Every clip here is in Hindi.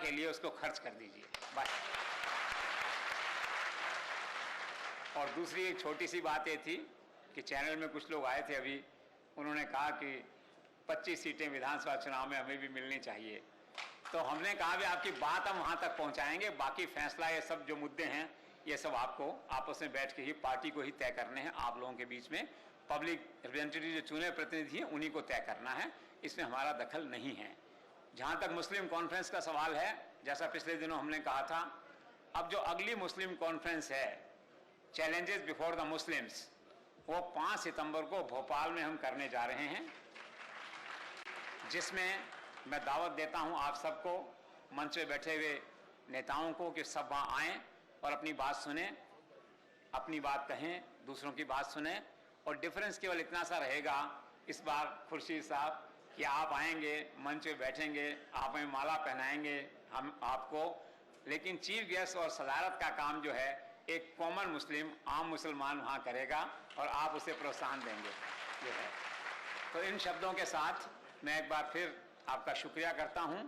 के लिए उसको खर्च कर दीजिए, बस। और दूसरी एक छोटी सी बात ये थी कि चैनल में कुछ लोग आए थे अभी, उन्होंने कहा कि 25 सीटें विधानसभा चुनाव में हमें भी मिलनी चाहिए। तो हमने कहा भी आपकी बात हम वहाँ तक पहुँचाएंगे, बाकी फैसला ये सब जो मुद्दे हैं ये सब आपको आपस में बैठ के ही पार्टी को ही तय करने हैं। आप लोगों के बीच में पब्लिक रिप्रेजेंटेटिव जो चुने प्रतिनिधि हैं उन्हीं को तय करना है, इसमें हमारा दखल नहीं है। जहाँ तक मुस्लिम कॉन्फ्रेंस का सवाल है, जैसा पिछले दिनों हमने कहा था, अब जो अगली मुस्लिम कॉन्फ्रेंस है चैलेंजेस बिफोर द मुस्लिम्स, वो 5 सितंबर को भोपाल में हम करने जा रहे हैं, जिसमें मैं दावत देता हूं आप सबको, मंच पे बैठे हुए नेताओं को, कि सब वहाँ आएँ और अपनी बात सुने, अपनी बात कहें, दूसरों की बात सुने। और डिफरेंस केवल इतना सा रहेगा इस बार खुर्शीद साहब कि आप आएंगे, मंच पे बैठेंगे, आप हमें माला पहनाएंगे हम आपको, लेकिन चीफ गेस्ट और सदारत का काम जो है एक कॉमन मुस्लिम, आम मुसलमान वहाँ करेगा और आप उसे प्रोत्साहन देंगे, ये है। तो इन शब्दों के साथ मैं एक बार फिर आपका शुक्रिया करता हूँ।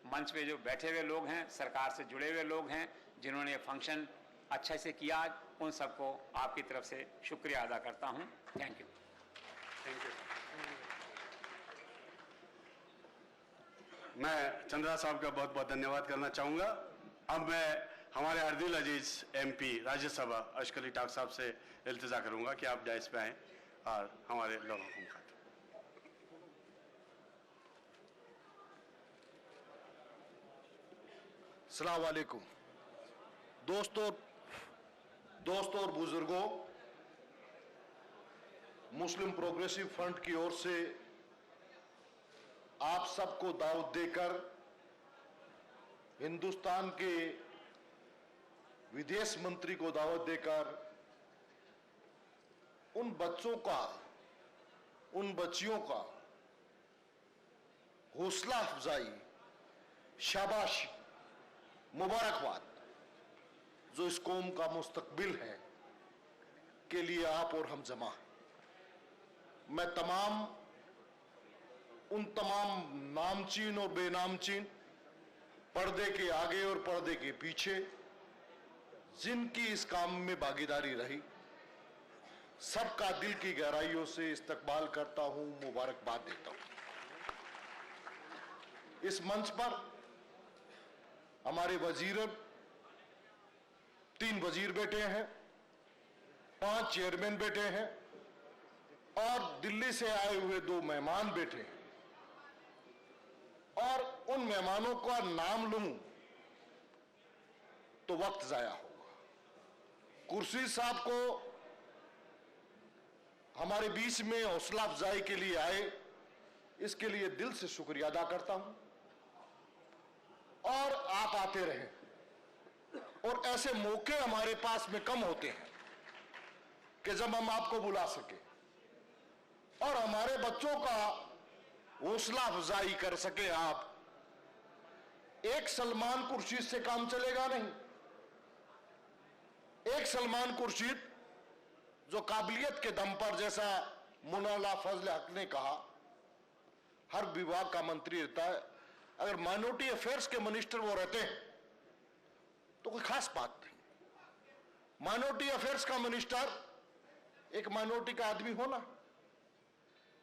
मंच पे जो बैठे हुए लोग हैं, सरकार से जुड़े हुए लोग हैं, जिन्होंने ये फंक्शन अच्छे से किया, उन सबको आपकी तरफ से शुक्रिया अदा करता हूँ। Thank you. Thank you. मैं चंद्रा साहब का बहुत बहुत धन्यवाद करना चाहूँगा। अब मैं हमारे अर्दिल अजीज MP राज्यसभा अशकली टाक साहब से इल्तिजा करूँगा कि आप जायज़ पे आएँ और हमारे लोगों को मुखातिब। अस्सलाम वालेकुम। दोस्तों और बुजुर्गों, मुस्लिम प्रोग्रेसिव फ्रंट की ओर से आप सबको दावत देकर हिंदुस्तान के विदेश मंत्री को दावत देकर उन बच्चों का, उन बच्चियों का हौसला अफजाई, शाबाशी, मुबारकबाद, जो इस कौम का मुस्तकबिल है, के लिए आप और हम जमा हैं। मैं उन तमाम नामचीन और बेनामचीन, पर्दे के आगे और पर्दे के पीछे जिनकी इस काम में भागीदारी रही, सबका दिल की गहराइयों से इस्तकबाल करता हूं, मुबारकबाद देता हूं। इस मंच पर हमारे वजीर, 3 वजीर बैठे हैं, 5 चेयरमैन बैठे हैं और दिल्ली से आए हुए 2 मेहमान बैठे हैं। और उन मेहमानों का नाम लूं तो वक्त जाया होगा। कुर्सी साहब को हमारे बीच में हौसला अफजाई के लिए आए, इसके लिए दिल से शुक्रिया अदा करता हूं। और आप आते रहें, और ऐसे मौके हमारे पास में कम होते हैं कि जब हम आपको बुला सके और हमारे बच्चों का हौसला अफजाई कर सके। आप एक सलमान खुर्शीद से काम चलेगा नहीं। एक सलमान खुर्शीद जो काबिलियत के दम पर, जैसा मुनाला फजल हक ने कहा, हर विभाग का मंत्री रहता है, अगर माइनॉरिटी अफेयर्स के मिनिस्टर वो रहते हैं तो कोई खास बात नहीं। माइनॉरिटी अफेयर्स का मिनिस्टर एक माइनॉरिटी का आदमी होना,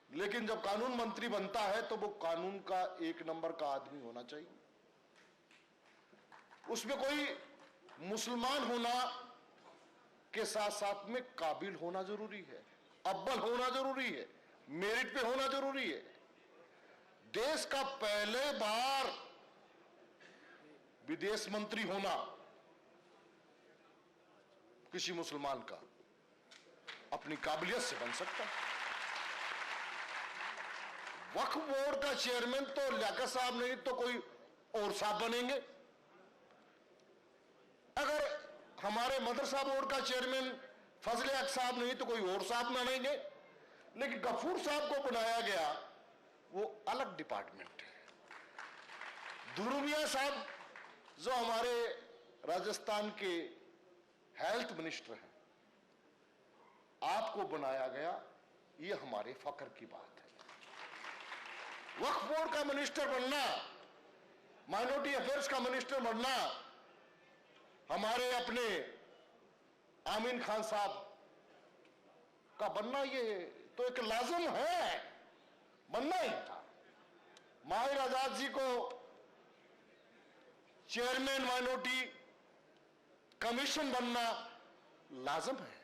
लेकिन जब कानून मंत्री बनता है तो वो कानून का 1 नंबर का आदमी होना चाहिए। उसमें कोई मुसलमान होना के साथ साथ में काबिल होना जरूरी है, अव्वल होना जरूरी है, मेरिट पे होना जरूरी है। देश का पहले बार विदेश मंत्री होना किसी मुसलमान का अपनी काबिलियत से बन सकता है। वक्फ बोर्ड का चेयरमैन तो लियाकत साहब नहीं तो कोई और साहब बनेंगे। अगर हमारे मदरसा बोर्ड का चेयरमैन फजल हक साहब नहीं तो कोई और साहब बनेंगे। लेकिन गफूर साहब को बनाया गया, वो अलग डिपार्टमेंट है। दुरुमिया साहब जो हमारे राजस्थान के हेल्थ मिनिस्टर हैं, आपको बनाया गया, ये हमारे फख्र की बात है। वक्फ बोर्ड का मिनिस्टर बनना माइनॉरिटी अफेयर्स का मिनिस्टर बनना हमारे अपने आमीन खान साहब का बनना, ये तो एक लाजिम है, बनना ही था। माहिर आजाद जी को चेयरमैन माइनॉरिटी कमीशन बनना लाजिम है।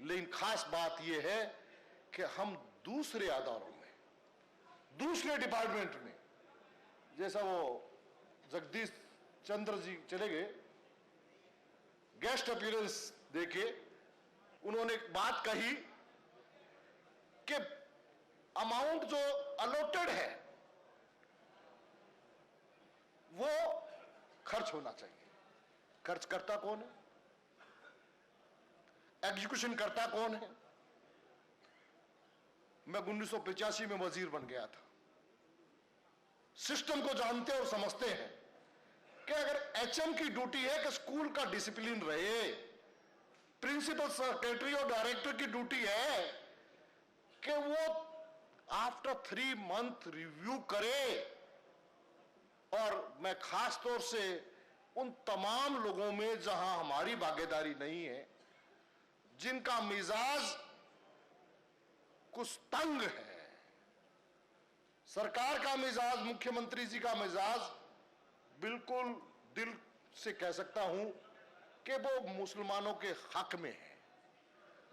लेकिन खास बात यह है कि हम दूसरे अदारों में, दूसरे डिपार्टमेंट में, जैसा वो जगदीश चंद्र जी चले गए, गेस्ट अपीयरेंस देके उन्होंने एक बात कही कि अमाउंट जो अलॉटेड है वो खर्च होना चाहिए। खर्च करता कौन है? एग्जीक्यूशन करता कौन है? मैं 1985 में वजीर बन गया था। सिस्टम को जानते और समझते हैं कि अगर एचएम की ड्यूटी है कि स्कूल का डिसिप्लिन रहे, प्रिंसिपल सेक्रेटरी और डायरेक्टर की ड्यूटी है कि वो आफ्टर 3 मंथ रिव्यू करे। और मैं खास तौर से उन तमाम लोगों में जहां हमारी भागीदारी नहीं है, जिनका मिजाज कुछ तंग है, सरकार का मिजाज, मुख्यमंत्री जी का मिजाज, बिल्कुल दिल से कह सकता हूं कि वो मुसलमानों के हक में है।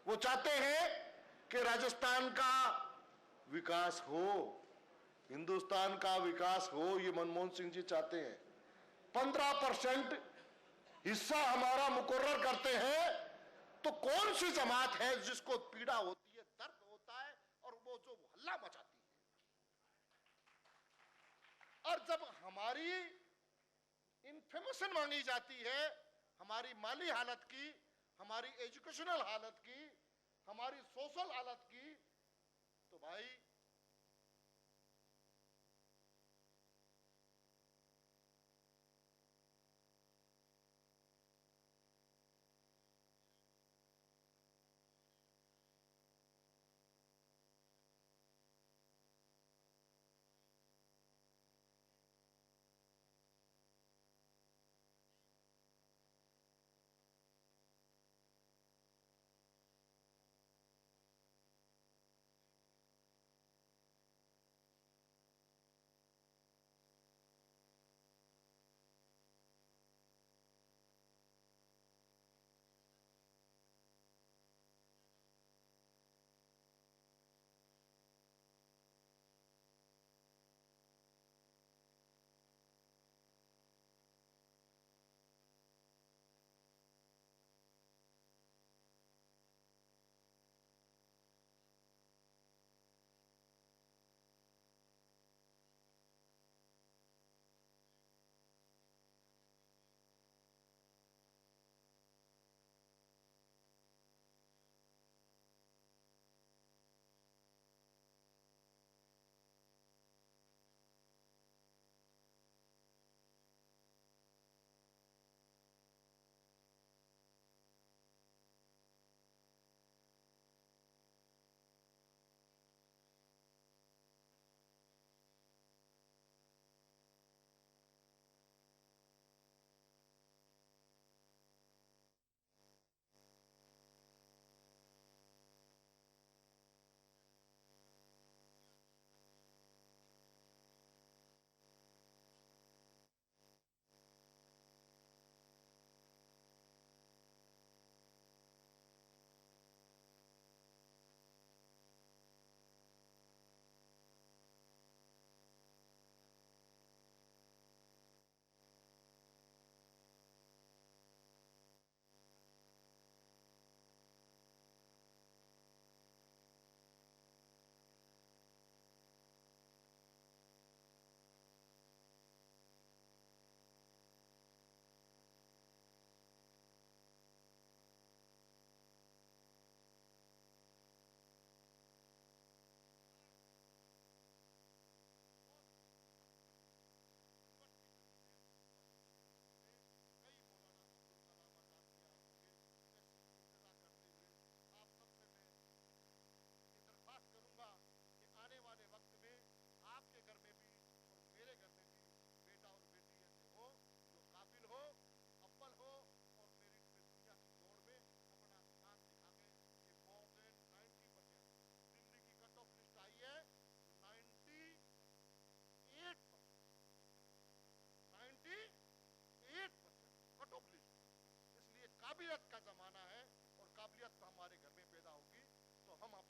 वो चाहते हैं कि राजस्थान का विकास हो, हिंदुस्तान का विकास हो, ये मनमोहन सिंह जी चाहते हैं। 15% हिस्सा हमारा मुकर्रर करते हैं, तो कौन सी जमात है जिसको पीड़ा होती है, दर्द होता है और वो जो हल्ला मचाती है। और जब हमारी इंफॉर्मेशन मांगी जाती है, हमारी माली हालत की, हमारी एजुकेशनल हालत की, हमारी सोशल हालत की, तो भाई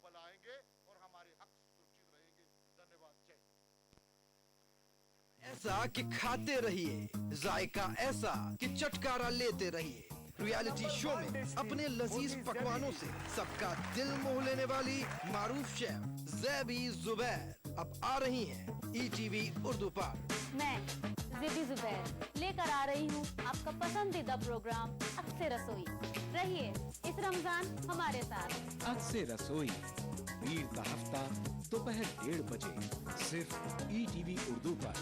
बनाएंगे और हमारे हक सुरक्षित रहेंगे। धन्यवाद। जय हिंद। ऐसा कि खाते रहिए, जायका ऐसा कि चटकारा लेते रहिए। रियलिटी शो में अपने लजीज पकवानों से सबका दिल मोह लेने वाली मारूफ शेफ ज़ैबी ज़ुबैर अब आ रही हैं ETV उर्दू पर। मैं ज़ैबी ज़ुबैर लेकर आ रही हूँ आपका पसंदीदा प्रोग्राम अक्से रसोई। रहिए इस रमजान हमारे साथ। अक्से रसोई वीर का हफ्ता दोपहर 1:30 बजे सिर्फ ETV उर्दू पर।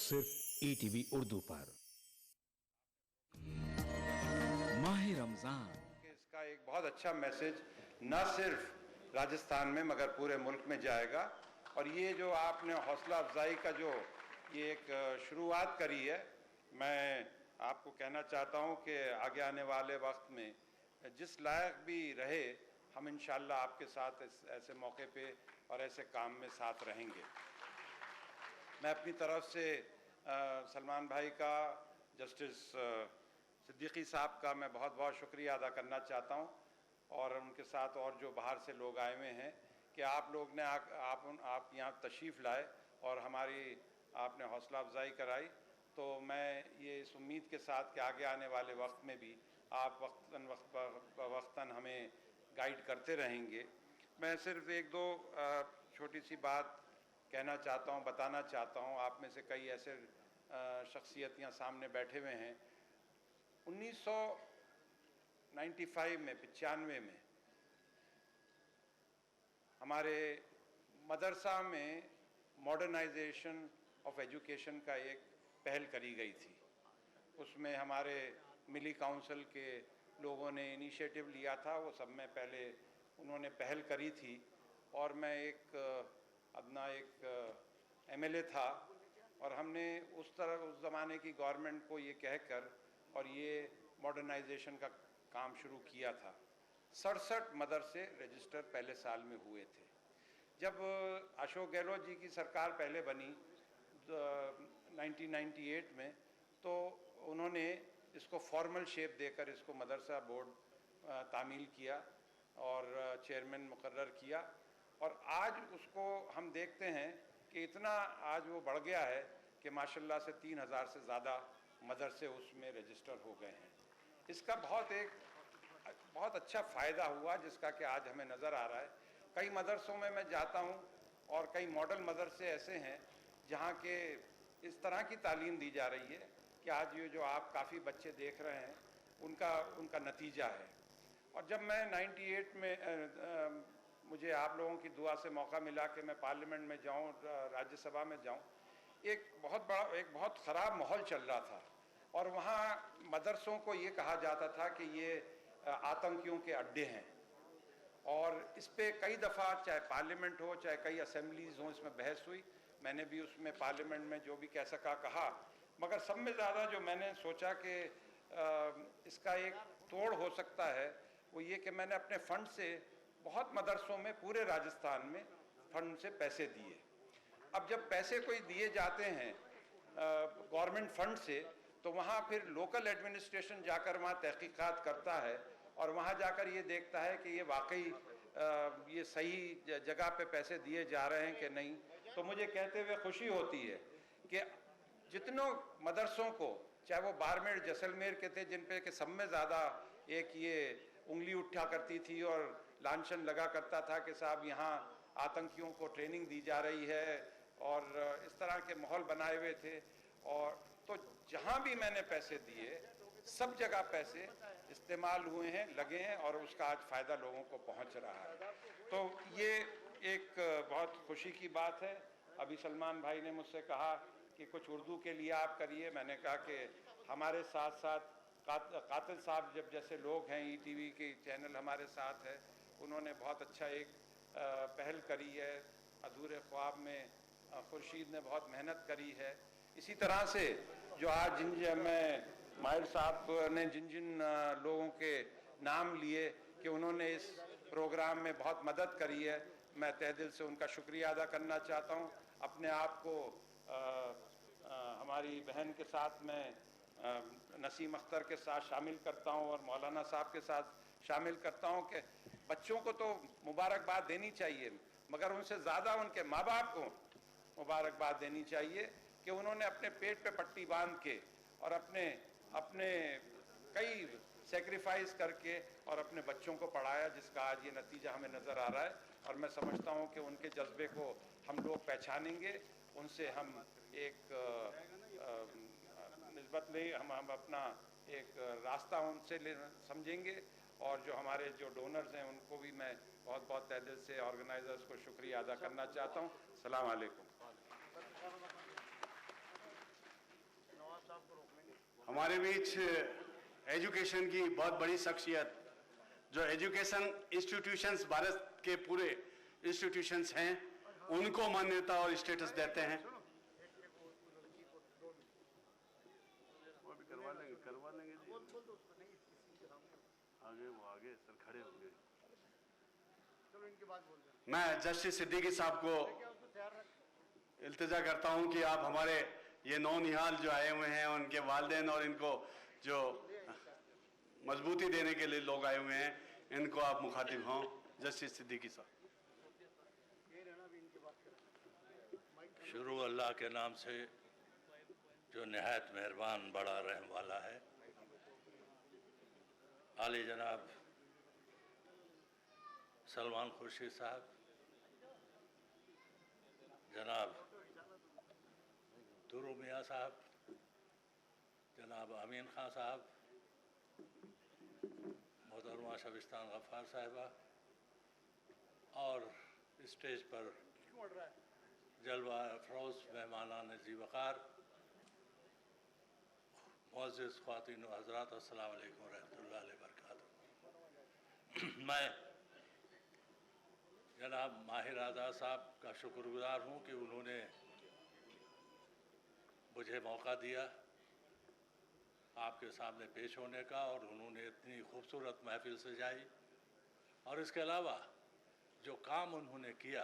सिर्फ ETV उर्दू पर। माह रमजान इसका एक बहुत अच्छा मैसेज न सिर्फ राजस्थान में मगर पूरे मुल्क में जाएगा। और ये जो आपने हौसला अफजाई का जो ये एक शुरुआत करी है, मैं आपको कहना चाहता हूँ कि आगे आने वाले वक्त में जिस लायक भी रहे, हम इंशाअल्लाह आपके साथ ऐसे मौके पे और ऐसे काम में साथ रहेंगे। मैं अपनी तरफ से सलमान भाई का, जस्टिस सिद्दीकी साहब का मैं बहुत बहुत शुक्रिया अदा करना चाहता हूँ, और उनके साथ और जो बाहर से लोग आए हुए हैं कि आप लोग ने आप यहाँ तशरीफ़ लाए और हमारी आपने हौसला अफजाई कराई। तो मैं ये इस उम्मीद के साथ कि आगे आने वाले वक्त में भी आप वक्तन हमें गाइड करते रहेंगे। मैं सिर्फ एक दो छोटी सी बात कहना चाहता हूँ, बताना चाहता हूँ। आप में से कई ऐसे शख्सियत यहाँ सामने बैठे हुए हैं। 1995 में 95 में हमारे मदरसा में मॉडर्नाइजेशन ऑफ एजुकेशन का एक पहल करी गई थी। उसमें हमारे मिली काउंसिल के लोगों ने इनिशिएटिव लिया था। वो सब में पहले उन्होंने पहल करी थी, और मैं एक MLA था, और हमने उस ज़माने की गवर्नमेंट को ये कहकर और ये मॉडर्नाइजेशन का काम शुरू किया था। 67 मदरसे रजिस्टर पहले साल में हुए थे। जब अशोक गहलोत जी की सरकार पहले बनी 1998 में, तो उन्होंने इसको फॉर्मल शेप देकर इसको मदरसा बोर्ड तामील किया और चेयरमैन मुकर्रर किया। और आज उसको हम देखते हैं कि इतना आज वो बढ़ गया है कि माशाल्लाह से 3000 से ज़्यादा मदरसे उसमें रजिस्टर हो गए हैं। इसका बहुत अच्छा फ़ायदा हुआ, जिसका कि आज हमें नज़र आ रहा है। कई मदरसों में मैं जाता हूँ और कई मॉडल मदरसे ऐसे हैं जहाँ के इस तरह की तालीम दी जा रही है कि आज ये जो आप काफ़ी बच्चे देख रहे हैं उनका नतीजा है। और जब मैं 98 में मुझे आप लोगों की दुआ से मौका मिला कि मैं पार्लियामेंट में जाऊँ, राज्यसभा में जाऊँ, एक बहुत ख़राब माहौल चल रहा था। और वहाँ मदरसों को ये कहा जाता था कि ये आतंकियों के अड्डे हैं। और इस पे कई दफ़ा चाहे पार्लियामेंट हो चाहे कई असेंबलीज़ हों, इसमें बहस हुई। मैंने भी उसमें पार्लियामेंट में जो भी कह सका कहा, मगर सब में ज़्यादा जो मैंने सोचा कि इसका एक तोड़ हो सकता है, वो ये कि मैंने अपने फ़ंड से बहुत मदरसों में पूरे राजस्थान में फ़ंड से पैसे दिए। अब जब पैसे कोई दिए जाते हैं गवर्नमेंट फ़ंड से, तो वहाँ फिर लोकल एडमिनिस्ट्रेशन जाकर वहाँ तहकीकात करता है और वहाँ जाकर ये देखता है कि ये वाकई ये सही जगह पे पैसे दिए जा रहे हैं कि नहीं। तो मुझे कहते हुए खुशी होती है कि जितनों मदरसों को, चाहे वो बाड़मेर जैसलमेर के थे, जिन पे कि सब में ज़्यादा एक ये उंगली उठा करती थी और लांछन लगा करता था कि साहब यहाँ आतंकियों को ट्रेनिंग दी जा रही है, और इस तरह के माहौल बनाए हुए थे। और तो जहाँ भी मैंने पैसे दिए, सब जगह पैसे इस्तेमाल हुए हैं, लगे हैं, और उसका आज फ़ायदा लोगों को पहुँच रहा है। तो ये एक बहुत खुशी की बात है। अभी सलमान भाई ने मुझसे कहा कि कुछ उर्दू के लिए आप करिए। मैंने कहा कि हमारे साथ साथ कातिल साहब जब जैसे लोग हैं, ETV के चैनल हमारे साथ है, उन्होंने बहुत अच्छा एक पहल करी है। अधूरे ख्वाब में खुर्शीद ने बहुत मेहनत करी है। इसी तरह से जो आज जिन मैं माहिर साहब ने जिन जिन लोगों के नाम लिए कि उन्होंने इस प्रोग्राम में बहुत मदद करी है, मैं तहे दिल से उनका शुक्रिया अदा करना चाहता हूँ। अपने आप को हमारी बहन के साथ मैं नसीम अख्तर के साथ शामिल करता हूँ और मौलाना साहब के साथ शामिल करता हूँ कि बच्चों को तो मुबारकबाद देनी चाहिए, मगर उनसे ज़्यादा उनके माँ बाप को मुबारकबाद देनी चाहिए कि उन्होंने अपने पेट पे पट्टी बांध के और अपने कई सेक्रीफाइस करके और अपने बच्चों को पढ़ाया, जिसका आज ये नतीजा हमें नज़र आ रहा है। और मैं समझता हूँ कि उनके जज्बे को हम लोग पहचानेंगे, उनसे हम एक निस्बत ले हम अपना एक रास्ता उनसे ले समझेंगे। और जो हमारे जो डोनर्स हैं उनको भी मैं बहुत बहुत तहे दिल से ऑर्गेनाइजर्स को शुक्रिया अदा करना चाहता हूँ। अस्सलाम वालेकुम। हमारे बीच एजुकेशन की बहुत बड़ी शख्सियत, जो एजुकेशन इंस्टीट्यूशंस भारत के पूरे इंस्टीट्यूशंस हैं, उनको मान्यता और स्टेटस देते हैं। करवा लेंगे आगे सर खड़े होंगे। मैं जस्टिस सिद्दीकी साहब को इल्तिजा करता हूं कि आप हमारे ये नौनिहाल जो आए हुए हैं, उनके वालिदैन और इनको जो मजबूती देने के लिए लोग आए हुए हैं, इनको आप मुखातिब हों। जस्टिस सिद्दीकी साहब। शुरू अल्लाह के नाम से जो नहायत मेहरबान बड़ा रहम वाला है। आली जनाब सलमान खुर्शीद साहब, जनाब दुरू मियाँ साहब, जनाब अमीन खान साहब, मोहतरमा शबिस्तान गफ्फार साहिबा और स्टेज पर जलवा अफरोज मेहमानान ज़ी वक़ार, मुअज़्ज़िज़ ख़वातीन व हज़रात, अस्सलामु अलैकुम व रहमतुल्लाहि व बरकातुहू। मैं जनाब माहिर आज़ाद साहब का शुक्रगुज़ार हूँ कि उन्होंने मुझे मौका दिया आपके सामने पेश होने का, और उन्होंने इतनी खूबसूरत महफिल सजाई, और इसके अलावा जो काम उन्होंने किया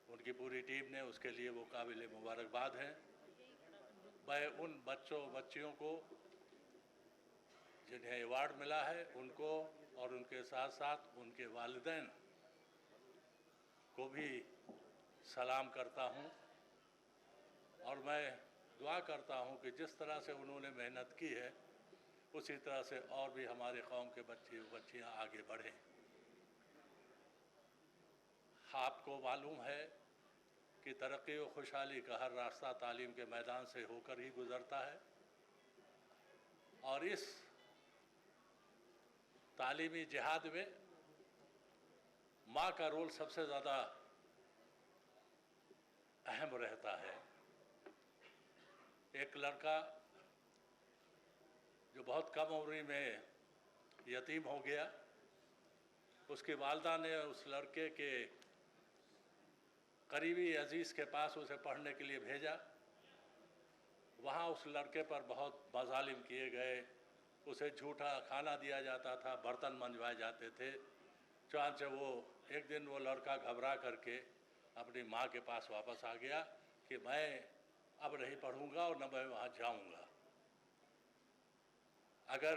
उनकी पूरी टीम ने, उसके लिए वो काबिल मुबारकबाद हैं। मैं उन बच्चों बच्चियों को जिन्हें अवार्ड मिला है उनको और उनके साथ साथ उनके वालिदैन को भी सलाम करता हूँ, और मैं दुआ करता हूँ कि जिस तरह से उन्होंने मेहनत की है उसी तरह से और भी हमारे कौम के बच्चे बच्चियाँ आगे बढ़ें। आपको मालूम है कि तरक्की और खुशहाली का हर रास्ता तालीम के मैदान से होकर ही गुज़रता है, और इस तालीमी जिहाद में माँ का रोल सबसे ज़्यादा अहम रहता है। एक लड़का जो बहुत कम उम्र में यतीम हो गया, उसकी वालिदा ने उस लड़के के करीबी अजीज़ के पास उसे पढ़ने के लिए भेजा। वहाँ उस लड़के पर बहुत मज़ालिम किए गए, उसे झूठा खाना दिया जाता था, बर्तन मंजवाए जाते थे। चुनांचे वो एक दिन वो लड़का घबरा करके अपनी माँ के पास वापस आ गया कि मैं अब नहीं पढ़ूंगा और न मैं वहाँ जाऊंगा। अगर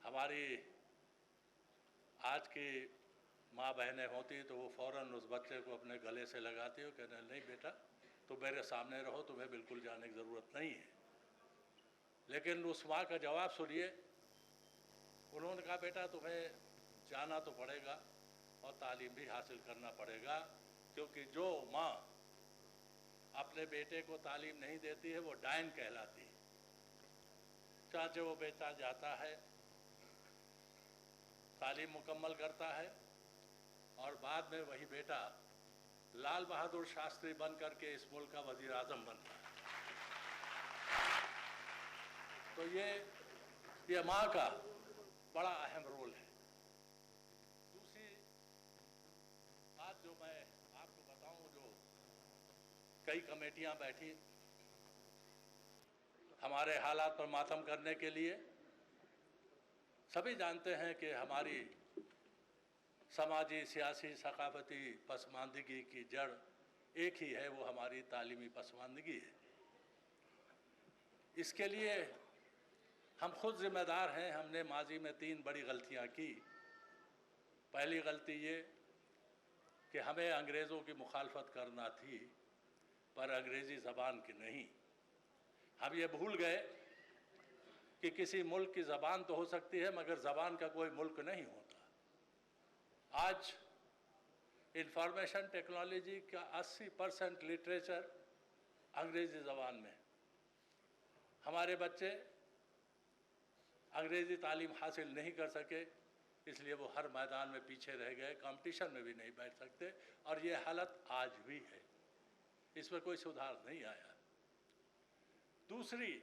हमारी आज की माँ बहनें होती तो वो फ़ौरन उस बच्चे को अपने गले से लगाती हो, कहने नहीं बेटा तुम मेरे सामने रहो, तुम्हें बिल्कुल जाने की ज़रूरत नहीं है। लेकिन उस माँ का जवाब सुनिए, उन्होंने कहा बेटा तुम्हें जाना तो पड़ेगा और तालीम भी हासिल करना पड़ेगा, क्योंकि जो माँ अपने बेटे को तालीम नहीं देती है वो डायन कहलाती है। चाहे वो बेटा जाता है, तालीम मुकम्मल करता है और बाद में वही बेटा लाल बहादुर शास्त्री बन करके इस मुल्क का वजीर आज़म बनता है। तो ये माँ का बड़ा अहम रोल है। दूसरी बात जो मैं आपको बताऊं, जो कई कमेटियां बैठी हमारे हालात पर मातम करने के लिए। सभी जानते हैं कि हमारी समाजी, सियासी, सकाफती पसमानदगी की जड़ एक ही है, वो हमारी तालीमी पसमानदगी है। इसके लिए हम खुद जिम्मेदार हैं। हमने माजी में 3 बड़ी गलतियां की। पहली गलती ये कि हमें अंग्रेज़ों की मुखालफत करना थी, पर अंग्रेज़ी ज़बान की नहीं। हम ये भूल गए कि किसी मुल्क की ज़बान तो हो सकती है, मगर ज़बान का कोई मुल्क नहीं होता। आज इंफॉर्मेशन टेक्नोलॉजी का 80% लिटरेचर अंग्रेज़ी ज़बान में। हमारे बच्चे अंग्रेज़ी तालीम हासिल नहीं कर सके, इसलिए वो हर मैदान में पीछे रह गए, कंपटीशन में भी नहीं बैठ सकते, और ये हालत आज भी है। इसमें कोई सुधार नहीं आया। दूसरी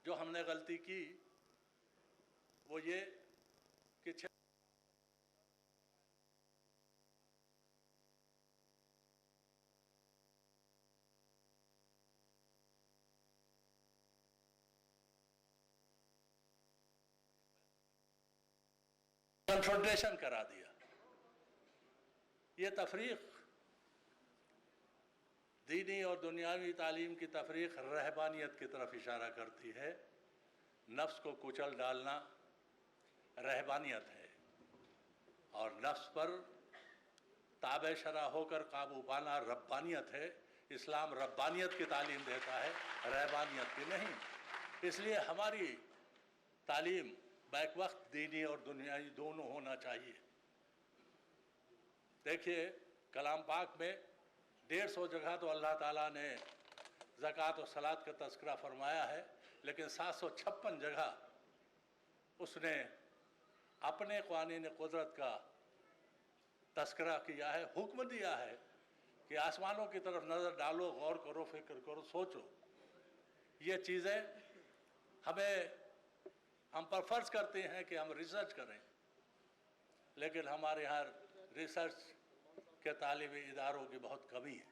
जो हमने गलती की वो ये कि कन्फ्रंटेशन करा दिया। ये तफरीक, दीनी और दुनियावी तालीम की तफरीक रहबानियत की तरफ इशारा करती है। नफ्स को कुचल डालना रहबानियत है, और नफ्स पर ताबे शरा होकर काबू पाना रब्बानियत है। इस्लाम रब्बानियत की तालीम देता है, रहबानियत की नहीं। इसलिए हमारी तालीम बैक वक्त दीनी और दुनियावी दोनों होना चाहिए। देखिए, कलाम पाक में 150 जगह तो अल्लाह ताला ने ज़कात और सलात का तज़किरा फरमाया है, लेकिन 756 जगह उसने अपने क़वानीन कुदरत का तज़किरा किया है, हुक्म दिया है कि आसमानों की तरफ नज़र डालो, गौर करो, फिक्र करो, सोचो। ये चीज़ें हम पर फ़र्ज़ करते हैं कि हम रिसर्च करें, लेकिन हमारे यहाँ रिसर्च के तालीमी इदारों की बहुत कमी है,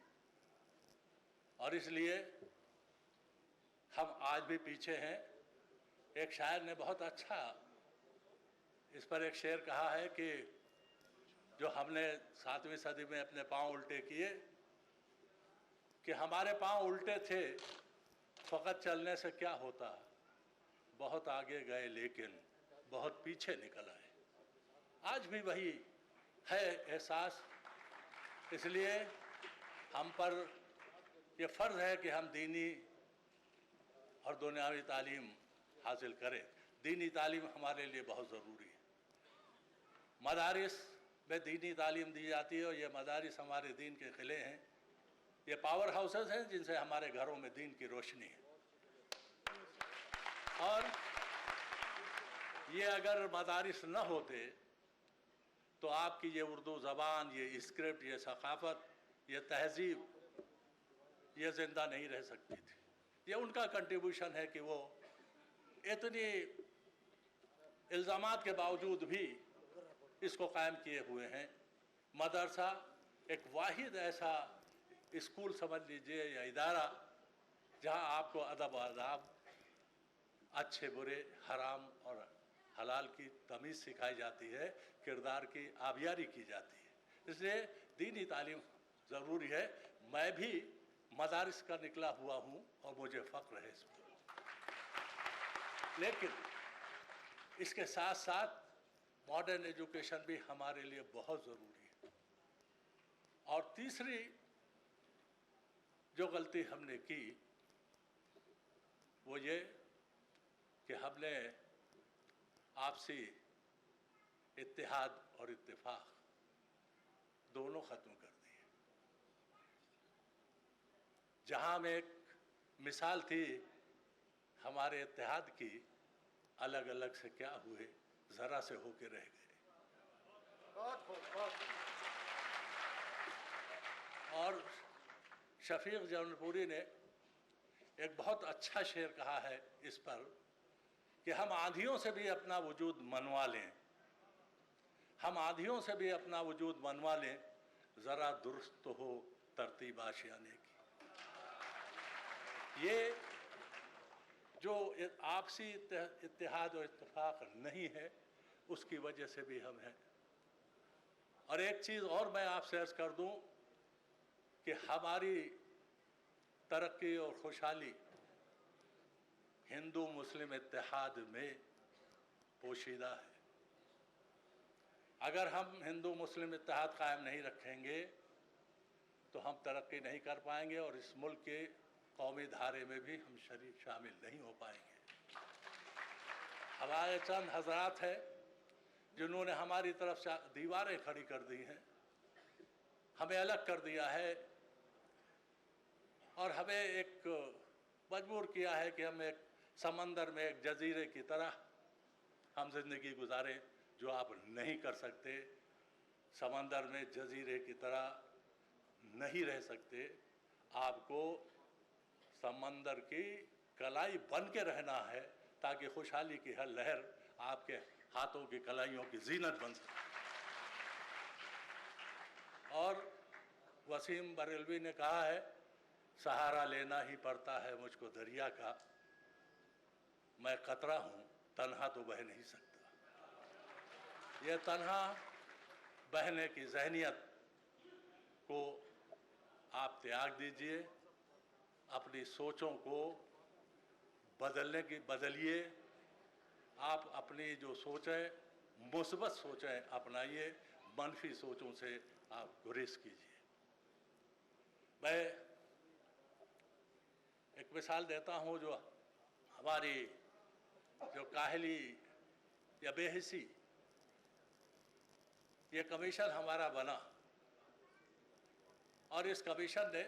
और इसलिए हम आज भी पीछे हैं। एक शायर ने बहुत अच्छा इस पर एक शेर कहा है कि जो हमने 7वीं सदी में अपने पाँव उल्टे किए, कि हमारे पाँव उल्टे थे, फ़कत चलने से क्या होता, बहुत आगे गए लेकिन बहुत पीछे निकल आए। आज भी वही है एहसास। इसलिए हम पर ये फ़र्ज़ है कि हम दीनी और दुनियावी तालीम हासिल करें। दीनी तालीम हमारे लिए बहुत ज़रूरी है। मदारिस में दीनी तालीम दी जाती है, और ये मदारिस हमारे दीन के किले हैं। ये पावर हाउसेस हैं जिनसे हमारे घरों में दीन की रोशनी है। और ये अगर मदारिस न होते तो आपकी ये उर्दू ज़बान, ये स्क्रिप्ट, ये सकाफ़त, ये तहज़ीब, ये ज़िंदा नहीं रह सकती थी। ये उनका कंट्रीब्यूशन है कि वो इतनी इल्ज़ामात के बावजूद भी इसको कायम किए हुए हैं। मदरसा एक वाहिद ऐसा स्कूल समझ लीजिए या इदारा जहाँ आपको अदब आदाब, अच्छे बुरे, हराम और हलाल की तमीज़ सिखाई जाती है, किरदार की आबियारी की जाती है। इसलिए दीनी तालीम ज़रूरी है। मैं भी मदारिस का निकला हुआ हूँ और मुझे फ़ख्र है इस पर, लेकिन इसके साथ साथ मॉडर्न एजुकेशन भी हमारे लिए बहुत ज़रूरी है। और तीसरी जो गलती हमने की वो ये कि हमने आपसी इत्तेहाद और इत्तेफाक दोनों ख़त्म कर दिए। जहाँ में एक मिसाल थी हमारे इत्तेहाद की, अलग अलग से क्या हुए, ज़रा से होके रह गए। और शफीक जौनपुरी ने एक बहुत अच्छा शेर कहा है इस पर कि हम आंधियों से भी अपना वजूद मनवा लें, हम आंधियों से भी अपना वजूद मनवा लें, ज़रा दुरुस्त तो हो तरतीब आशियाने की। ये जो आपसी इत्तेहाद और इत्तेफाक नहीं है, उसकी वजह से भी हम हैं। और एक चीज़ और मैं आपसे अर्ज़ कर दूं कि हमारी तरक्की और खुशहाली हिंदू मुस्लिम इत्तेहाद में पोशीदा है। अगर हम हिंदू मुस्लिम इत्तेहाद कायम नहीं रखेंगे तो हम तरक्की नहीं कर पाएंगे और इस मुल्क के कौमी धारे में भी हम शामिल नहीं हो पाएंगे। हमारे चंद हजरात हैं जिन्होंने हमारी तरफ से दीवारें खड़ी कर दी हैं, हमें अलग कर दिया है और हमें एक मजबूर किया है कि हम एक समंदर में एक जजीरे की तरह हम जिंदगी गुजारें, जो आप नहीं कर सकते। समंदर में जजीरे की तरह नहीं रह सकते। आपको समंदर की कलाई बन के रहना है ताकि खुशहाली की हर लहर आपके हाथों की कलाइयों की जीनत बन सके। और वसीम बरेलवी ने कहा है, सहारा लेना ही पड़ता है मुझको दरिया का, मैं कतरा हूँ तन्हा तो बह नहीं सकता। यह तन्हा बहने की जहनियत को आप त्याग दीजिए, अपनी सोचों को बदलिए। आप अपनी जो सोचें मुस्बत सोचें अपनाइए, मनफी सोचों से आप गुरेज कीजिए। मैं एक मिसाल देता हूँ, जो हमारी जो काहली या बेहिसी ये कमीशन हमारा बना और इस कमीशन ने,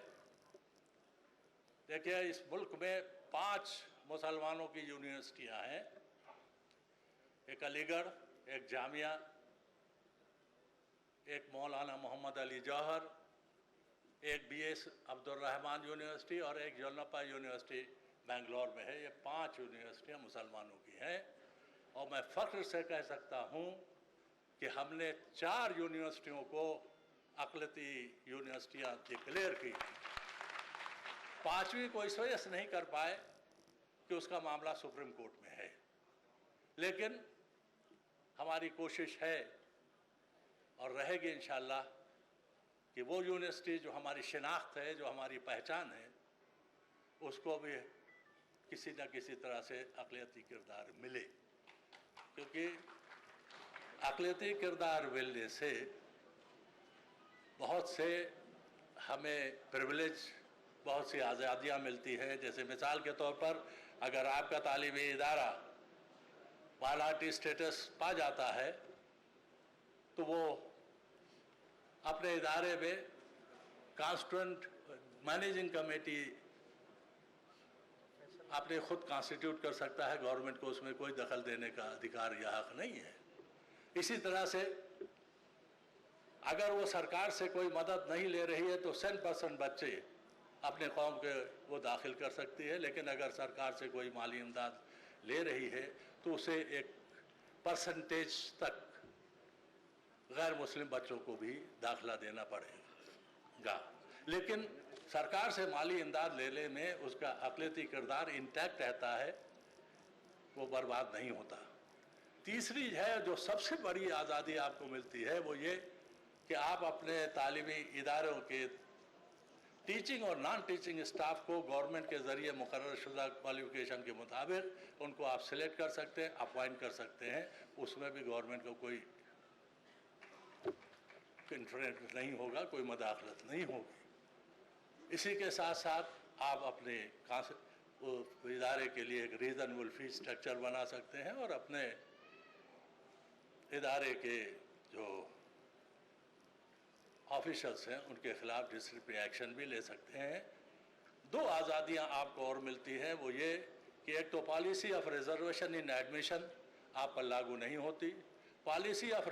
देखिए इस मुल्क में 5 मुसलमानों की यूनिवर्सिटियां हैं, एक अलीगढ़, एक जामिया, एक मौलाना मोहम्मद अली जौहर, एक BS अब्दुल रहमान यूनिवर्सिटी और एक जलनपा यूनिवर्सिटी बेंगलोर में है। ये 5 यूनिवर्सिटियां मुसलमानों की हैं और मैं फ़ख्र से कह सकता हूँ कि हमने 4 यूनिवर्सिटियों को अक़लियती यूनिवर्सिटियां डिक्लेयर की। 5वीं को इस वजह से नहीं कर पाए कि उसका मामला सुप्रीम कोर्ट में है, लेकिन हमारी कोशिश है और रहेगी इंशाअल्लाह कि वो यूनिवर्सिटी जो हमारी शिनाख्त है, जो हमारी पहचान है, उसको भी किसी न किसी तरह से अक़लियती किरदार मिले, क्योंकि अक़लियती किरदार मिलने से बहुत से हमें प्रिविलेज, बहुत सी आज़ादियाँ मिलती हैं। जैसे मिसाल के तौर पर अगर आपका तालीमी इदारा माइनॉरिटी स्टेटस पा जाता है तो वो अपने इदारे में कॉन्स्टिट्यूएंट मैनेजिंग कमेटी अपने खुद कॉन्स्टिट्यूट कर सकता है। गवर्नमेंट को उसमें कोई दखल देने का अधिकार या हक नहीं है। इसी तरह से अगर वो सरकार से कोई मदद नहीं ले रही है तो 100% बच्चे अपने कौम के वो दाखिल कर सकती है, लेकिन अगर सरकार से कोई माली इमदाद ले रही है तो उसे एक परसेंटेज तक गैर मुस्लिम बच्चों को भी दाखिला देना पड़ेगा। लेकिन सरकार से माली इमदाद लेने में उसका अक़लियती किरदार इंटैक्ट रहता है, वो बर्बाद नहीं होता। तीसरी है जो सबसे बड़ी आज़ादी आपको मिलती है, वो ये कि आप अपने तालीमी इदारों के टीचिंग और नॉन टीचिंग स्टाफ को गवर्नमेंट के ज़रिए मुकर्रर शुदा क्वालिफिकेशन के मुताबिक उनको आप सिलेक्ट कर सकते हैं, अपॉइंट कर सकते हैं। उसमें भी गवर्नमेंट को कोई इंटरफेरेंस नहीं होगा, कोई मदाखलत नहीं होगी। इसी के साथ साथ आप अपने इदारे के लिए एक रीजनेबल फीस स्ट्रक्चर बना सकते हैं और अपने इदारे के जो ऑफिशल्स हैं उनके खिलाफ डिसिप्लिनरी एक्शन भी ले सकते हैं। 2 आज़ादियाँ आपको और मिलती हैं, वो ये कि एक तो policy of reservation in admission आप पर लागू नहीं होती। Policy of